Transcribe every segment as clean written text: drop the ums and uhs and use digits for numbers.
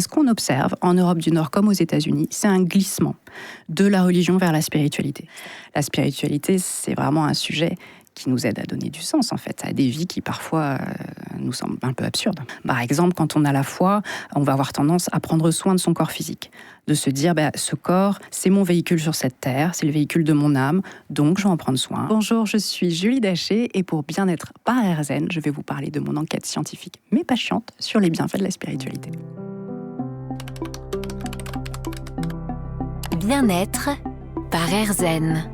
Ce qu'on observe en Europe du Nord comme aux États-Unis, c'est un glissement de la religion vers la spiritualité. La spiritualité, c'est vraiment un sujet qui nous aide à donner du sens, en fait, à des vies qui parfois nous semblent un peu absurdes. Par exemple, quand on a la foi, on va avoir tendance à prendre soin de son corps physique, de se dire, ce corps, c'est mon véhicule sur cette terre, c'est le véhicule de mon âme, donc je vais en prendre soin. Bonjour, je suis Julie Daché, et pour Bien-être par AirZen, je vais vous parler de mon enquête scientifique, mais pas chiante, sur les bienfaits de la spiritualité. Bien-être par AirZen.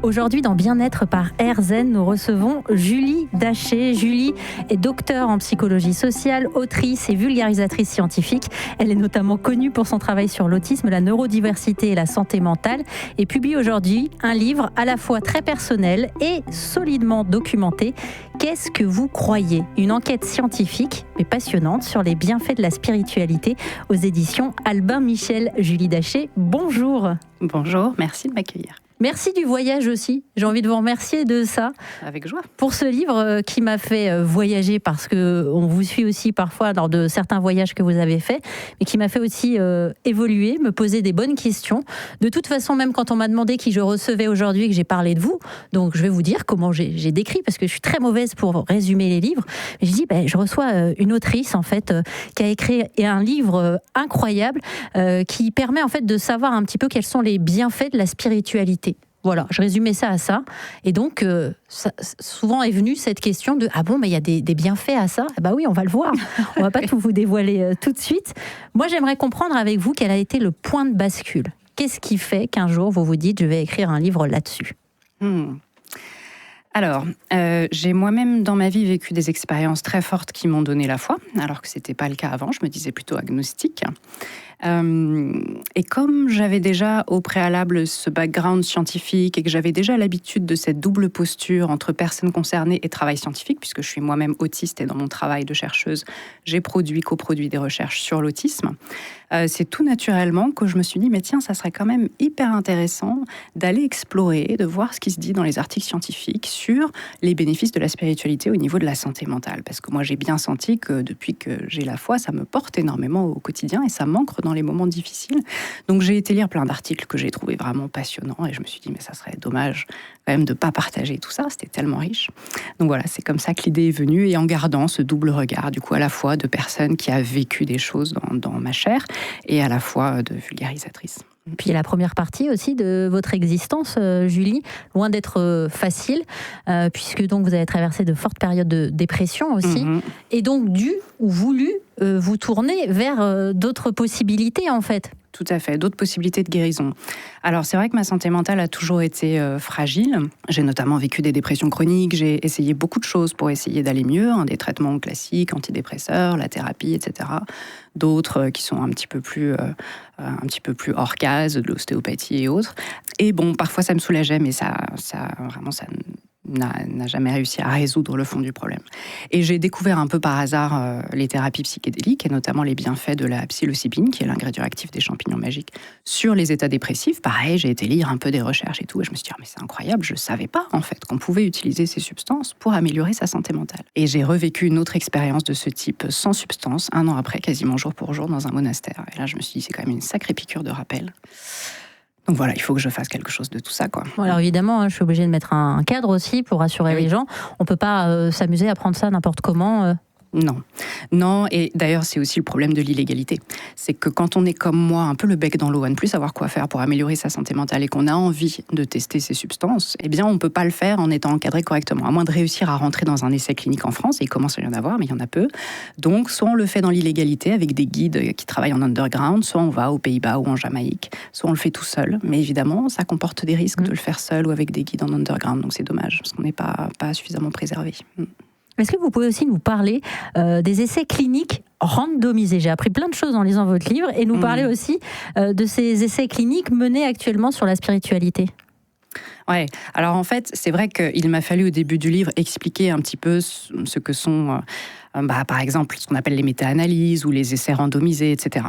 Aujourd'hui, dans Bien-être par AirZen, nous recevons Julie Daché. Julie est docteure en psychologie sociale, autrice et vulgarisatrice scientifique. Elle est notamment connue pour son travail sur l'autisme, la neurodiversité et la santé mentale et publie aujourd'hui un livre à la fois très personnel et solidement documenté. Qu'est-ce que vous croyez ? Une enquête scientifique, mais passionnante, sur les bienfaits de la spiritualité aux éditions Albin Michel. Julie Daché, bonjour. Bonjour, merci de m'accueillir. Merci du voyage aussi. J'ai envie de vous remercier de ça. Avec joie. Pour ce livre qui m'a fait voyager, parce qu'on vous suit aussi parfois lors de certains voyages que vous avez faits, mais qui m'a fait aussi évoluer, me poser des bonnes questions. De toute façon, même quand on m'a demandé qui je recevais aujourd'hui, que j'ai parlé de vous, donc je vais vous dire comment j'ai décrit, parce que je suis très mauvaise pour résumer les livres. Mais je dis, je reçois une autrice en fait qui a écrit un livre incroyable qui permet en fait de savoir un petit peu quels sont les bienfaits de la spiritualité. Voilà, je résumais ça à ça. Et donc, souvent est venue cette question de « Ah bon, mais il y a des bienfaits à ça ?» Oui, on va le voir. On va pas tout vous dévoiler tout de suite. Moi, j'aimerais comprendre avec vous quel a été le point de bascule. Qu'est-ce qui fait qu'un jour, vous vous dites « Je vais écrire un livre là-dessus » Alors, j'ai moi-même dans ma vie vécu des expériences très fortes qui m'ont donné la foi, alors que ce n'était pas le cas avant, je me disais plutôt agnostique. Et comme j'avais déjà au préalable ce background scientifique et que j'avais déjà l'habitude de cette double posture entre personnes concernées et travail scientifique, puisque je suis moi-même autiste et dans mon travail de chercheuse, j'ai coproduit des recherches sur l'autisme, c'est tout naturellement que je me suis dit, mais tiens, ça serait quand même hyper intéressant d'aller explorer, de voir ce qui se dit dans les articles scientifiques sur les bénéfices de la spiritualité au niveau de la santé mentale. Parce que moi, j'ai bien senti que depuis que j'ai la foi, ça me porte énormément au quotidien et ça m'ancre dans les moments difficiles. Donc j'ai été lire plein d'articles que j'ai trouvés vraiment passionnants et je me suis dit, mais ça serait dommage quand même de ne pas partager tout ça, c'était tellement riche. Donc voilà, c'est comme ça que l'idée est venue et en gardant ce double regard, du coup, à la fois de personnes qui a vécu des choses dans ma chair et à la fois de vulgarisatrice. Puis la première partie aussi de votre existence, Julie, loin d'être facile, puisque donc vous avez traversé de fortes périodes de dépression aussi, et donc dû ou voulu vous tourner vers d'autres possibilités en fait. Tout à fait, d'autres possibilités de guérison. Alors c'est vrai que ma santé mentale a toujours été fragile. J'ai notamment vécu des dépressions chroniques, j'ai essayé beaucoup de choses pour essayer d'aller mieux, des traitements classiques, antidépresseurs, la thérapie, etc. D'autres qui sont un petit peu plus hors case, de l'ostéopathie et autres. Et bon, parfois ça me soulageait, mais ça n'a jamais réussi à résoudre le fond du problème. Et j'ai découvert un peu par hasard les thérapies psychédéliques, et notamment les bienfaits de la psilocybine, qui est l'ingrédient actif des champignons magiques, sur les états dépressifs. Pareil, j'ai été lire un peu des recherches et tout, et je me suis dit, mais c'est incroyable, je ne savais pas en fait qu'on pouvait utiliser ces substances pour améliorer sa santé mentale. Et j'ai revécu une autre expérience de ce type sans substance, 1 an après, quasiment jour pour jour, dans un monastère. Et là, je me suis dit, c'est quand même une sacrée piqûre de rappel. Donc voilà, il faut que je fasse quelque chose de tout ça, quoi. Alors évidemment, je suis obligée de mettre un cadre aussi pour rassurer les gens. On ne peut pas s'amuser à prendre ça n'importe comment. Non, et d'ailleurs c'est aussi le problème de l'illégalité. C'est que quand on est comme moi, un peu le bec dans l'eau, à ne plus savoir quoi faire pour améliorer sa santé mentale et qu'on a envie de tester ces substances, eh bien on ne peut pas le faire en étant encadré correctement, à moins de réussir à rentrer dans un essai clinique en France, et il commence à y en avoir, mais il y en a peu. Donc soit on le fait dans l'illégalité avec des guides qui travaillent en underground, soit on va aux Pays-Bas ou en Jamaïque, soit on le fait tout seul. Mais évidemment, ça comporte des risques de le faire seul ou avec des guides en underground, donc c'est dommage, parce qu'on n'est pas suffisamment préservé. Est-ce que vous pouvez aussi nous parler des essais cliniques randomisés ? J'ai appris plein de choses en lisant votre livre, et nous parler aussi de ces essais cliniques menés actuellement sur la spiritualité. Ouais, alors en fait, c'est vrai qu'il m'a fallu au début du livre expliquer un petit peu ce que sont Par exemple, ce qu'on appelle les méta-analyses ou les essais randomisés, etc.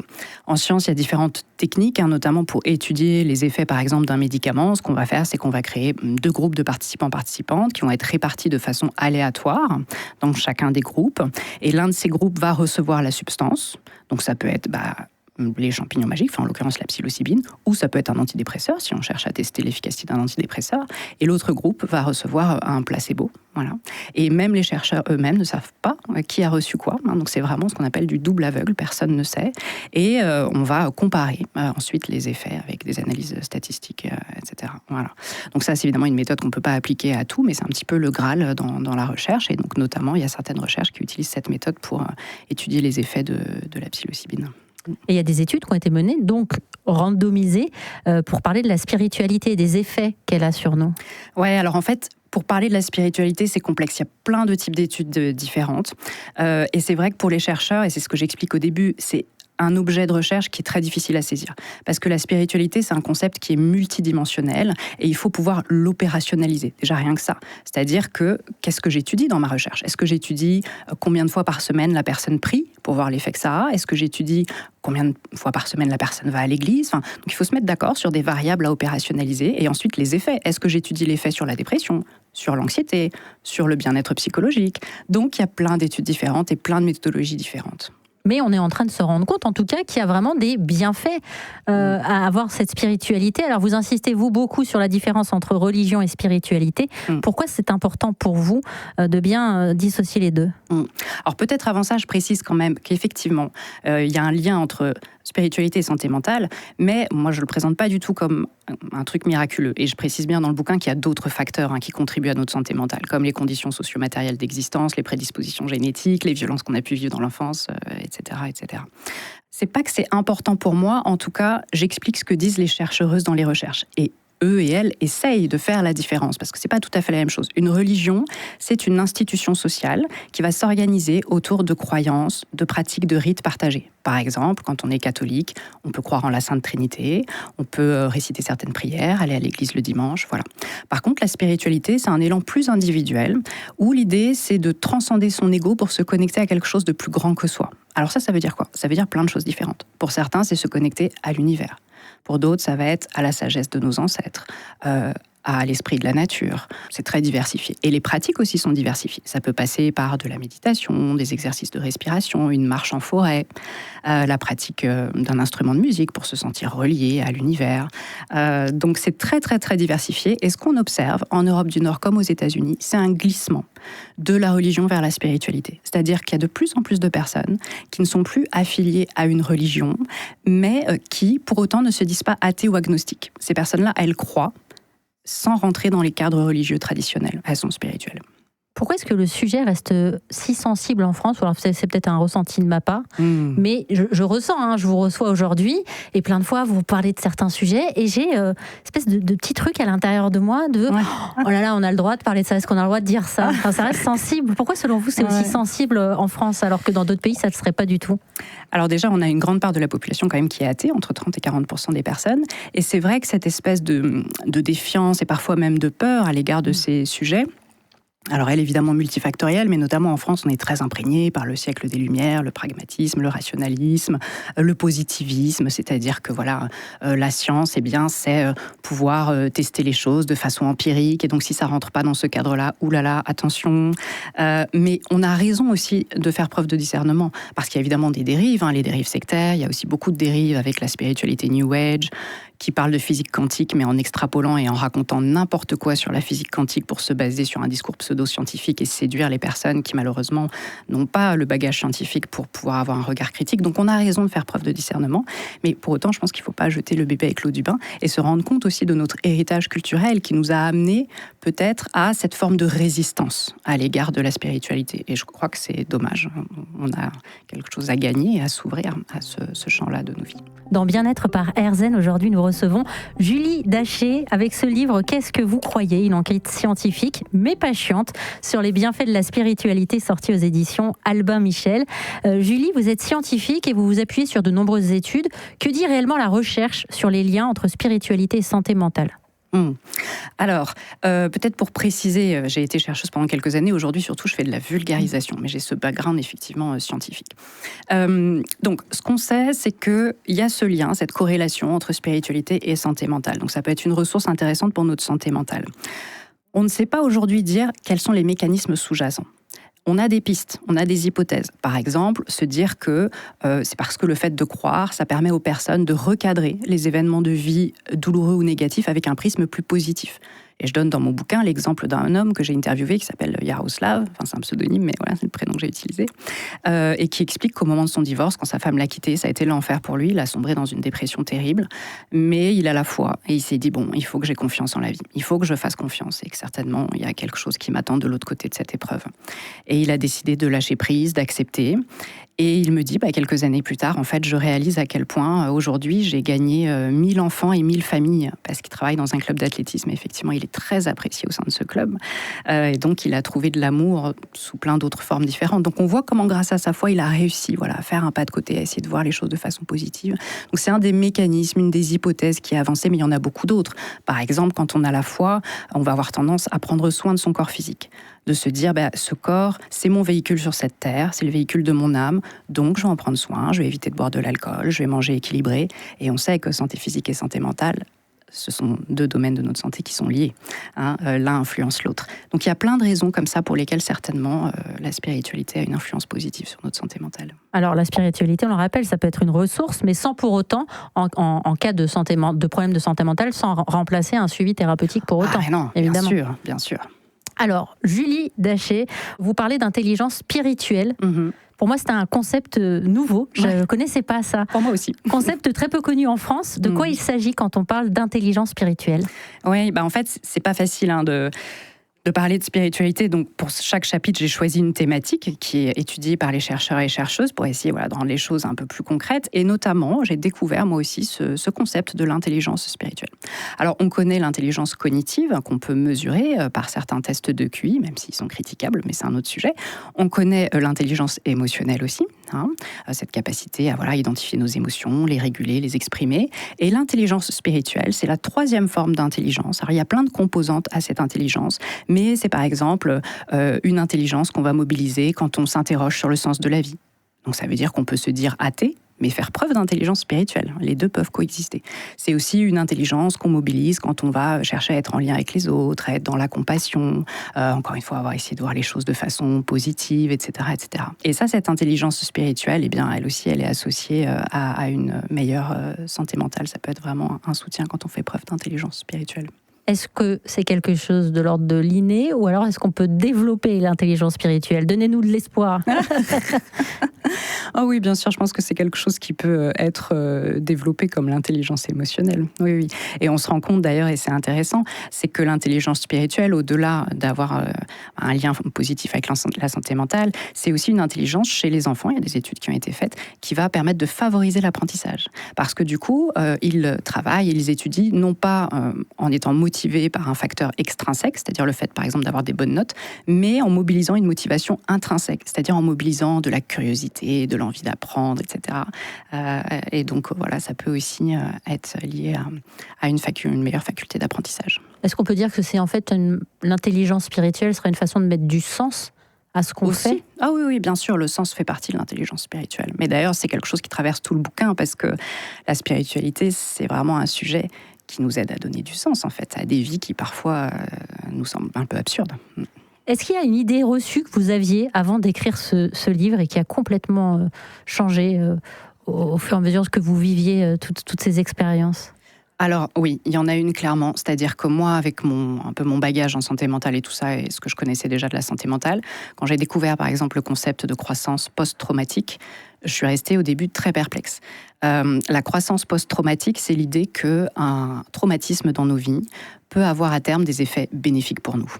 En science, il y a différentes techniques, notamment pour étudier les effets, par exemple, d'un médicament. Ce qu'on va faire, c'est qu'on va créer 2 groupes de participants-participantes qui vont être répartis de façon aléatoire dans chacun des groupes. Et l'un de ces groupes va recevoir la substance. Donc ça peut être les champignons magiques, en l'occurrence la psilocybine, ou ça peut être un antidépresseur, si on cherche à tester l'efficacité d'un antidépresseur. Et l'autre groupe va recevoir un placebo. Voilà. Et même les chercheurs eux-mêmes ne savent pas qui a reçu quoi. Donc c'est vraiment ce qu'on appelle du double aveugle, personne ne sait. Et on va comparer ensuite les effets avec des analyses statistiques, etc. Voilà. Donc ça, c'est évidemment une méthode qu'on ne peut pas appliquer à tout, mais c'est un petit peu le Graal dans la recherche. Et donc notamment, il y a certaines recherches qui utilisent cette méthode pour étudier les effets de la psilocybine. Et il y a des études qui ont été menées, donc randomisées, pour parler de la spiritualité et des effets qu'elle a sur nous. Ouais, alors en fait, pour parler de la spiritualité, c'est complexe. Il y a plein de types d'études différentes. Et c'est vrai que pour les chercheurs, et c'est ce que j'explique au début, c'est un objet de recherche qui est très difficile à saisir. Parce que la spiritualité, c'est un concept qui est multidimensionnel et il faut pouvoir l'opérationnaliser. Déjà rien que ça. C'est-à-dire que, qu'est-ce que j'étudie dans ma recherche ? Est-ce que j'étudie combien de fois par semaine la personne prie pour voir l'effet que ça a ? Est-ce que j'étudie combien de fois par semaine la personne va à l'église ? Donc il faut se mettre d'accord sur des variables à opérationnaliser et ensuite les effets. Est-ce que j'étudie l'effet sur la dépression ? Sur l'anxiété ? Sur le bien-être psychologique ? Donc il y a plein d'études différentes et plein de méthodologies différentes. Mais on est en train de se rendre compte, en tout cas, qu'il y a vraiment des bienfaits à avoir cette spiritualité. Alors, vous insistez, vous, beaucoup sur la différence entre religion et spiritualité. Pourquoi c'est important pour vous de bien dissocier les deux ? Alors, peut-être avant ça, je précise quand même qu'effectivement, il y a un lien entre spiritualité et santé mentale, mais moi, je ne le présente pas du tout comme un truc miraculeux. Et je précise bien dans le bouquin qu'il y a d'autres facteurs qui contribuent à notre santé mentale, comme les conditions socio-matérielles d'existence, les prédispositions génétiques, les violences qu'on a pu vivre dans l'enfance, etc., etc. C'est pas que c'est important pour moi, en tout cas, j'explique ce que disent les chercheuses dans les recherches. Et eux et elles essayent de faire la différence, parce que c'est pas tout à fait la même chose. Une religion, c'est une institution sociale qui va s'organiser autour de croyances, de pratiques, de rites partagés. Par exemple, quand on est catholique, on peut croire en la Sainte Trinité, on peut réciter certaines prières, aller à l'église le dimanche, voilà. Par contre, la spiritualité, c'est un élan plus individuel, où l'idée, c'est de transcender son ego pour se connecter à quelque chose de plus grand que soi. Alors ça veut dire quoi ? Ça veut dire plein de choses différentes. Pour certains, c'est se connecter à l'univers. Pour d'autres, ça va être à la sagesse de nos ancêtres, à l'esprit de la nature. C'est très diversifié. Et les pratiques aussi sont diversifiées. Ça peut passer par de la méditation, des exercices de respiration, une marche en forêt, la pratique d'un instrument de musique pour se sentir relié à l'univers. Donc c'est très, très, très diversifié. Et ce qu'on observe en Europe du Nord comme aux États-Unis, c'est un glissement de la religion vers la spiritualité. C'est-à-dire qu'il y a de plus en plus de personnes qui ne sont plus affiliées à une religion, mais qui, pour autant, ne se disent pas athées ou agnostiques. Ces personnes-là, elles croient, sans rentrer dans les cadres religieux traditionnels. Elles sont spirituelles. Pourquoi est-ce que le sujet reste si sensible en France ? Alors c'est peut-être un ressenti de ma part, mais je ressens, je vous reçois aujourd'hui, et plein de fois vous parlez de certains sujets, et j'ai une espèce de petit truc à l'intérieur de moi, oh là là, on a le droit de parler de ça, est-ce qu'on a le droit de dire ça ? Enfin, ça reste sensible. Pourquoi selon vous c'est aussi sensible en France, alors que dans d'autres pays ça ne le serait pas du tout ? Alors déjà, on a une grande part de la population quand même qui est athée, entre 30 et 40% des personnes, et c'est vrai que cette espèce de défiance et parfois même de peur à l'égard de ces sujets, alors elle est évidemment multifactorielle, mais notamment en France, on est très imprégné par le siècle des Lumières, le pragmatisme, le rationalisme, le positivisme, c'est-à-dire que la science, c'est pouvoir tester les choses de façon empirique, et donc si ça rentre pas dans ce cadre-là, oulala, attention. Mais on a raison aussi de faire preuve de discernement, parce qu'il y a évidemment des dérives, les dérives sectaires, il y a aussi beaucoup de dérives avec la spiritualité New Age, qui parle de physique quantique, mais en extrapolant et en racontant n'importe quoi sur la physique quantique pour se baser sur un discours pseudo-scientifique et séduire les personnes qui, malheureusement, n'ont pas le bagage scientifique pour pouvoir avoir un regard critique. Donc, on a raison de faire preuve de discernement. Mais pour autant, je pense qu'il ne faut pas jeter le bébé avec l'eau du bain et se rendre compte aussi de notre héritage culturel qui nous a amené peut-être à cette forme de résistance à l'égard de la spiritualité. Et je crois que c'est dommage. On a quelque chose à gagner et à s'ouvrir à ce champ-là de nos vies. Dans Bien-être par Erzen, aujourd'hui, nous recevons Julie Daché avec ce livre « Qu'est-ce que vous croyez ?» Une enquête scientifique, mais pas chiante, sur les bienfaits de la spiritualité, sortie aux éditions Albin Michel. Julie, vous êtes scientifique et vous vous appuyez sur de nombreuses études. Que dit réellement la recherche sur les liens entre spiritualité et santé mentale ? Alors, peut-être pour préciser, j'ai été chercheuse pendant quelques années. Aujourd'hui, surtout, je fais de la vulgarisation, mais j'ai ce background effectivement scientifique. Donc, ce qu'on sait, c'est qu'il y a ce lien, cette corrélation entre spiritualité et santé mentale. Donc, ça peut être une ressource intéressante pour notre santé mentale. On ne sait pas aujourd'hui dire quels sont les mécanismes sous-jacents. On a des pistes, on a des hypothèses. Par exemple, se dire que c'est parce que le fait de croire, ça permet aux personnes de recadrer les événements de vie douloureux ou négatifs avec un prisme plus positif. Et je donne dans mon bouquin l'exemple d'un homme que j'ai interviewé qui s'appelle Yaroslav, enfin c'est un pseudonyme, mais voilà, c'est le prénom que j'ai utilisé, et qui explique qu'au moment de son divorce, quand sa femme l'a quitté, ça a été l'enfer pour lui, il a sombré dans une dépression terrible, mais il a la foi, et il s'est dit, bon, il faut que j'ai confiance en la vie, il faut que je fasse confiance, et que certainement, il y a quelque chose qui m'attend de l'autre côté de cette épreuve. Et il a décidé de lâcher prise, d'accepter, et il me dit, quelques années plus tard, en fait, je réalise à quel point, aujourd'hui, j'ai gagné 1000 enfants et 1000 familles, parce qu'il travaille dans un club d'athlétisme, et effectivement, il est très apprécié au sein de ce club. Et donc, il a trouvé de l'amour sous plein d'autres formes différentes. Donc, on voit comment, grâce à sa foi, il a réussi à faire un pas de côté, à essayer de voir les choses de façon positive. Donc, c'est un des mécanismes, une des hypothèses qui a avancé, mais il y en a beaucoup d'autres. Par exemple, quand on a la foi, on va avoir tendance à prendre soin de son corps physique. De se dire, ce corps, c'est mon véhicule sur cette terre, c'est le véhicule de mon âme, donc je vais en prendre soin, je vais éviter de boire de l'alcool, je vais manger équilibré. Et on sait que santé physique et santé mentale, ce sont deux domaines de notre santé qui sont liés. L'un influence l'autre. Donc il y a plein de raisons comme ça pour lesquelles certainement la spiritualité a une influence positive sur notre santé mentale. Alors la spiritualité, on le rappelle, ça peut être une ressource, mais sans pour autant, en cas de problème de santé mentale, sans remplacer un suivi thérapeutique pour autant. Non, évidemment. Bien sûr. Alors, Julie Daché, vous parlez d'intelligence spirituelle. Pour moi, c'était un concept nouveau. Je ne connaissais pas ça. Pour moi aussi. Concept très peu connu en France. De quoi il s'agit quand on parle d'intelligence spirituelle ? Oui, en fait, c'est pas facile de parler de spiritualité. Donc, pour chaque chapitre, j'ai choisi une thématique qui est étudiée par les chercheurs et chercheuses pour essayer de rendre les choses un peu plus concrètes. Et notamment, j'ai découvert moi aussi ce concept de l'intelligence spirituelle. Alors, on connaît l'intelligence cognitive qu'on peut mesurer par certains tests de QI, même s'ils sont critiquables, mais c'est un autre sujet. On connaît l'intelligence émotionnelle aussi, cette capacité à identifier nos émotions, les réguler, les exprimer. Et l'intelligence spirituelle, c'est la troisième forme d'intelligence. Alors, il y a plein de composantes à cette intelligence, mais c'est par exemple une intelligence qu'on va mobiliser quand on s'interroge sur le sens de la vie. Donc ça veut dire qu'on peut se dire athée, mais faire preuve d'intelligence spirituelle. Les deux peuvent coexister. C'est aussi une intelligence qu'on mobilise quand on va chercher à être en lien avec les autres, à être dans la compassion, encore une fois, avoir essayé de voir les choses de façon positive, etc., etc. Et ça, cette intelligence spirituelle, elle aussi, elle est associée à une meilleure santé mentale. Ça peut être vraiment un soutien quand on fait preuve d'intelligence spirituelle. Est-ce que c'est quelque chose de l'ordre de l'inné ou alors est-ce qu'on peut développer l'intelligence spirituelle ? Donnez-nous de l'espoir. Oui, bien sûr, je pense que c'est quelque chose qui peut être développé comme l'intelligence émotionnelle. Oui. Et on se rend compte d'ailleurs, et c'est intéressant, c'est que l'intelligence spirituelle, au-delà d'avoir un lien positif avec la santé mentale, c'est aussi une intelligence chez les enfants, il y a des études qui ont été faites, qui va permettre de favoriser l'apprentissage. Parce que du coup, ils travaillent, ils étudient, non pas en étant motivés par un facteur extrinsèque, c'est-à-dire le fait, par exemple, d'avoir des bonnes notes, mais en mobilisant une motivation intrinsèque, c'est-à-dire en mobilisant de la curiosité, de l'envie d'apprendre, etc. Et donc, ça peut aussi être lié à une meilleure faculté d'apprentissage. Est-ce qu'on peut dire que c'est en fait l'intelligence spirituelle serait une façon de mettre du sens à ce qu'on fait ? Oui, bien sûr, le sens fait partie de l'intelligence spirituelle. Mais d'ailleurs, c'est quelque chose qui traverse tout le bouquin, parce que la spiritualité, c'est vraiment un sujet qui nous aide à donner du sens, en fait, à des vies qui, parfois, nous semblent un peu absurdes. Est-ce qu'il y a une idée reçue que vous aviez avant d'écrire ce livre et qui a complètement changé au fur et à mesure que vous viviez toutes ces expériences ? Alors oui, il y en a une clairement, c'est-à-dire que moi, avec un peu mon bagage en santé mentale et tout ça, et ce que je connaissais déjà de la santé mentale, quand j'ai découvert par exemple le concept de croissance post-traumatique, je suis restée au début très perplexe. La croissance post-traumatique, c'est l'idée qu'un traumatisme dans nos vies peut avoir à terme des effets bénéfiques pour nous.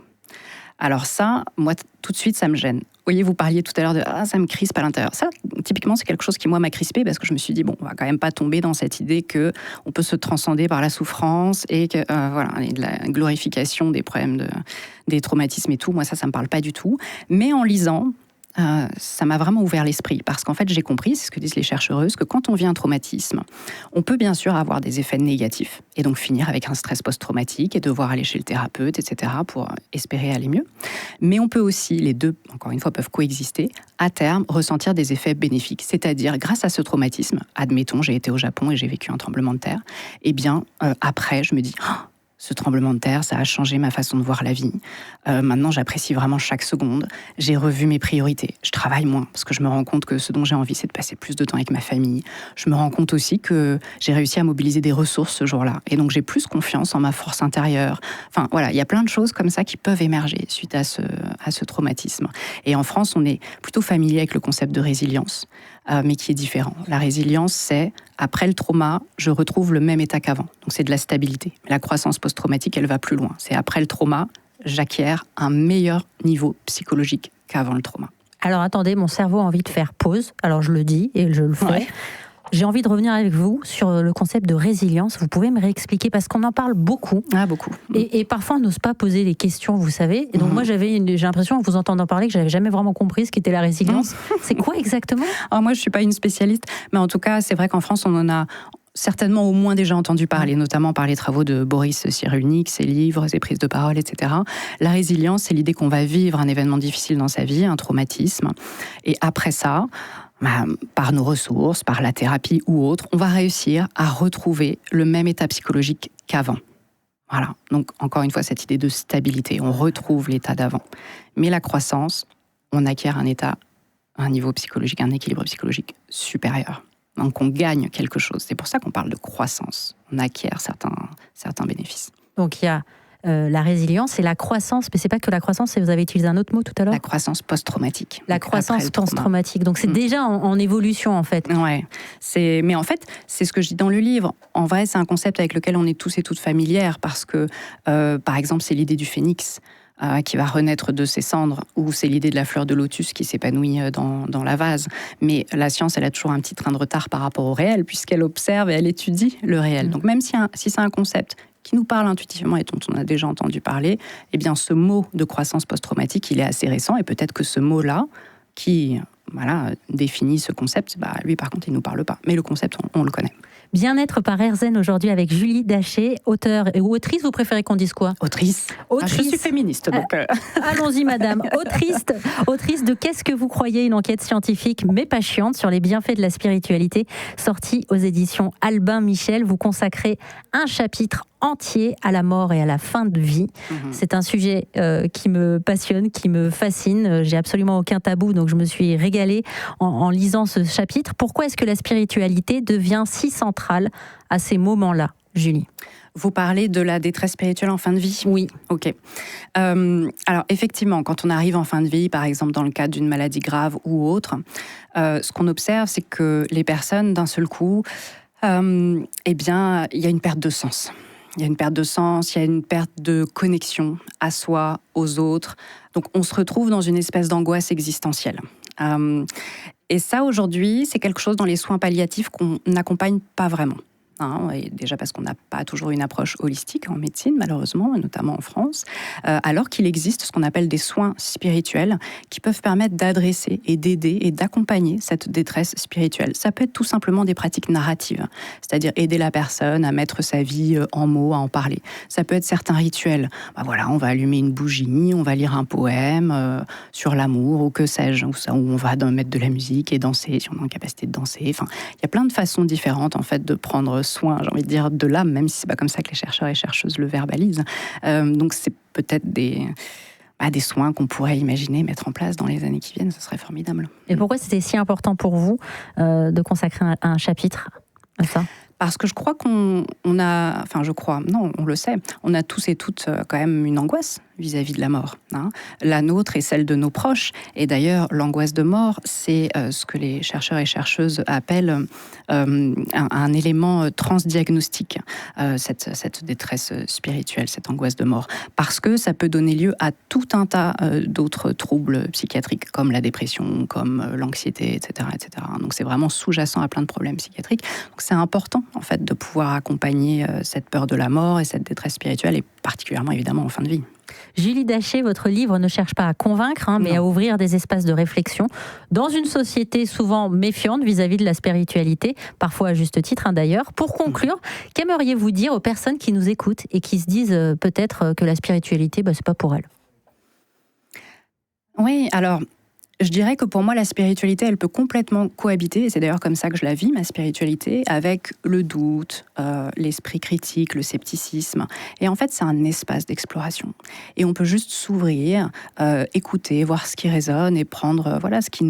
Alors ça, moi, tout de suite, ça me gêne. Vous voyez, vous parliez tout à l'heure de « ça me crispe à l'intérieur ». Ça, typiquement, c'est quelque chose qui, moi, m'a crispée parce que je me suis dit, on va quand même pas tomber dans cette idée qu'on peut se transcender par la souffrance et que, et de la glorification des problèmes, des traumatismes et tout. Moi, ça me parle pas du tout. Mais en lisant, ça m'a vraiment ouvert l'esprit parce qu'en fait, j'ai compris, c'est ce que disent les chercheuses, que quand on vit un traumatisme, on peut bien sûr avoir des effets négatifs et donc finir avec un stress post-traumatique et devoir aller chez le thérapeute, etc., pour espérer aller mieux. Mais on peut aussi, les deux, encore une fois, peuvent coexister, à terme, ressentir des effets bénéfiques. C'est-à-dire, grâce à ce traumatisme, admettons, j'ai été au Japon et j'ai vécu un tremblement de terre, eh bien, après, je me dis... ce tremblement de terre, ça a changé ma façon de voir la vie. Maintenant, j'apprécie vraiment chaque seconde. J'ai revu mes priorités. Je travaille moins parce que je me rends compte que ce dont j'ai envie, c'est de passer plus de temps avec ma famille. Je me rends compte aussi que j'ai réussi à mobiliser des ressources ce jour-là. Et donc, j'ai plus confiance en ma force intérieure. Enfin, voilà, il y a plein de choses comme ça qui peuvent émerger suite à ce traumatisme. Et en France, on est plutôt familier avec le concept de résilience, mais qui est différent. La résilience, c'est après le trauma, je retrouve le même état qu'avant. Donc c'est de la stabilité. Mais la croissance post-traumatique, elle va plus loin. C'est après le trauma, j'acquiers un meilleur niveau psychologique qu'avant le trauma. Alors attendez, mon cerveau a envie de faire pause. Alors je le dis et je le fais. Ouais. J'ai envie de revenir avec vous sur le concept de résilience. Vous pouvez me réexpliquer parce qu'on en parle beaucoup. Ah, beaucoup. Et parfois, on n'ose pas poser les questions, vous savez. Et donc moi, j'ai l'impression, en vous entendant parler, que j'avais jamais vraiment compris ce qu'était la résilience. C'est quoi exactement ? Alors moi, je suis pas une spécialiste, mais en tout cas, c'est vrai qu'en France, on en a certainement au moins déjà entendu parler, notamment par les travaux de Boris Cyrulnik, ses livres, ses prises de parole, etc. La résilience, c'est l'idée qu'on va vivre un événement difficile dans sa vie, un traumatisme. Et après ça... par nos ressources, par la thérapie ou autre, on va réussir à retrouver le même état psychologique qu'avant. Voilà. Donc, encore une fois, cette idée de stabilité, on retrouve l'état d'avant. Mais la croissance, on acquiert un niveau psychologique, un équilibre psychologique supérieur. Donc, on gagne quelque chose. C'est pour ça qu'on parle de croissance. On acquiert certains bénéfices. Donc, il y a la résilience et la croissance, mais c'est pas que la croissance, vous avez utilisé un autre mot tout à l'heure ? La croissance post-traumatique. La croissance post-traumatique, donc c'est déjà en évolution en fait. Ouais, mais en fait, c'est ce que je dis dans le livre. En vrai, c'est un concept avec lequel on est tous et toutes familières parce que, par exemple, c'est l'idée du phénix qui va renaître de ses cendres, ou c'est l'idée de la fleur de lotus qui s'épanouit dans la vase. Mais la science, elle a toujours un petit train de retard par rapport au réel, puisqu'elle observe et elle étudie le réel. Donc même si c'est un concept qui nous parle intuitivement et dont on a déjà entendu parler, eh bien ce mot de croissance post-traumatique, il est assez récent, et peut-être que ce mot-là, qui définit ce concept, lui par contre, il ne nous parle pas. Mais le concept, on le connaît. Bien-être par RZN aujourd'hui avec Julie Daché, auteure ou autrice, vous préférez qu'on dise quoi ? Autrice. Je suis féministe, donc... Allons-y, madame. Autrice de Qu'est-ce que vous croyez ? Une enquête scientifique, mais pas chiante, sur les bienfaits de la spiritualité, sortie aux éditions Albin Michel. Vous consacrez un chapitre entier à la mort et à la fin de vie. C'est un sujet qui me passionne, qui me fascine. J'ai absolument aucun tabou, donc je me suis régalée en lisant ce chapitre. Pourquoi est-ce que la spiritualité devient si centrale à ces moments-là, Julie ? Vous parlez de la détresse spirituelle en fin de vie ? Oui. Ok. Alors, effectivement, quand on arrive en fin de vie, par exemple dans le cadre d'une maladie grave ou autre, ce qu'on observe, c'est que les personnes, d'un seul coup, eh bien, il y a une perte de sens. Il y a une perte de sens, il y a une perte de connexion à soi, aux autres. Donc, on se retrouve dans une espèce d'angoisse existentielle. Et ça, aujourd'hui, c'est quelque chose dans les soins palliatifs qu'on n'accompagne pas vraiment. Et déjà parce qu'on n'a pas toujours une approche holistique en médecine, malheureusement, notamment en France, alors qu'il existe ce qu'on appelle des soins spirituels qui peuvent permettre d'adresser et d'aider et d'accompagner cette détresse spirituelle. Ça peut être tout simplement des pratiques narratives, c'est-à-dire aider la personne à mettre sa vie en mots, à en parler. Ça peut être certains rituels. On va allumer une bougie, on va lire un poème sur l'amour, ou que sais-je, où on va mettre de la musique et danser, si on a la capacité de danser. Enfin, il y a plein de façons différentes, en fait, de prendre soin, j'ai envie de dire, de l'âme, même si c'est pas comme ça que les chercheurs et chercheuses le verbalisent. Donc c'est peut-être des soins qu'on pourrait imaginer mettre en place dans les années qui viennent, ce serait formidable. Et pourquoi c'était si important pour vous de consacrer un chapitre à ça ? Parce que je crois on le sait, on a tous et toutes quand même une angoisse vis-à-vis de la mort. La nôtre et celle de nos proches. Et d'ailleurs, l'angoisse de mort, c'est ce que les chercheurs et chercheuses appellent un élément transdiagnostique, cette détresse spirituelle, cette angoisse de mort. Parce que ça peut donner lieu à tout un tas d'autres troubles psychiatriques, comme la dépression, comme l'anxiété, etc., etc. Donc c'est vraiment sous-jacent à plein de problèmes psychiatriques. Donc c'est important, en fait, de pouvoir accompagner cette peur de la mort et cette détresse spirituelle et particulièrement évidemment en fin de vie. Julie Daché, votre livre ne cherche pas à convaincre, mais Non. à ouvrir des espaces de réflexion dans une société souvent méfiante vis-à-vis de la spiritualité, parfois à juste titre d'ailleurs. Pour conclure, qu'aimeriez-vous dire aux personnes qui nous écoutent et qui se disent peut-être que la spiritualité, c'est pas pour elles? Oui, alors je dirais que pour moi, la spiritualité, elle peut complètement cohabiter, et c'est d'ailleurs comme ça que je la vis, ma spiritualité, avec le doute, l'esprit critique, le scepticisme. Et en fait, c'est un espace d'exploration. Et on peut juste s'ouvrir, écouter, voir ce qui résonne et prendre ce qui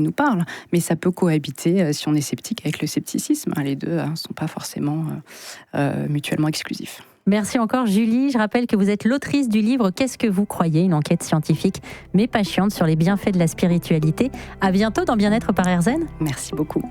nous parle. Mais ça peut cohabiter, si on est sceptique, avec le scepticisme. Les deux ne sont pas forcément mutuellement exclusifs. Merci encore Julie. Je rappelle que vous êtes l'autrice du livre Qu'est-ce que vous croyez ? Une enquête scientifique mais passionnante sur les bienfaits de la spiritualité. À bientôt dans Bien-être par RZN. Merci beaucoup.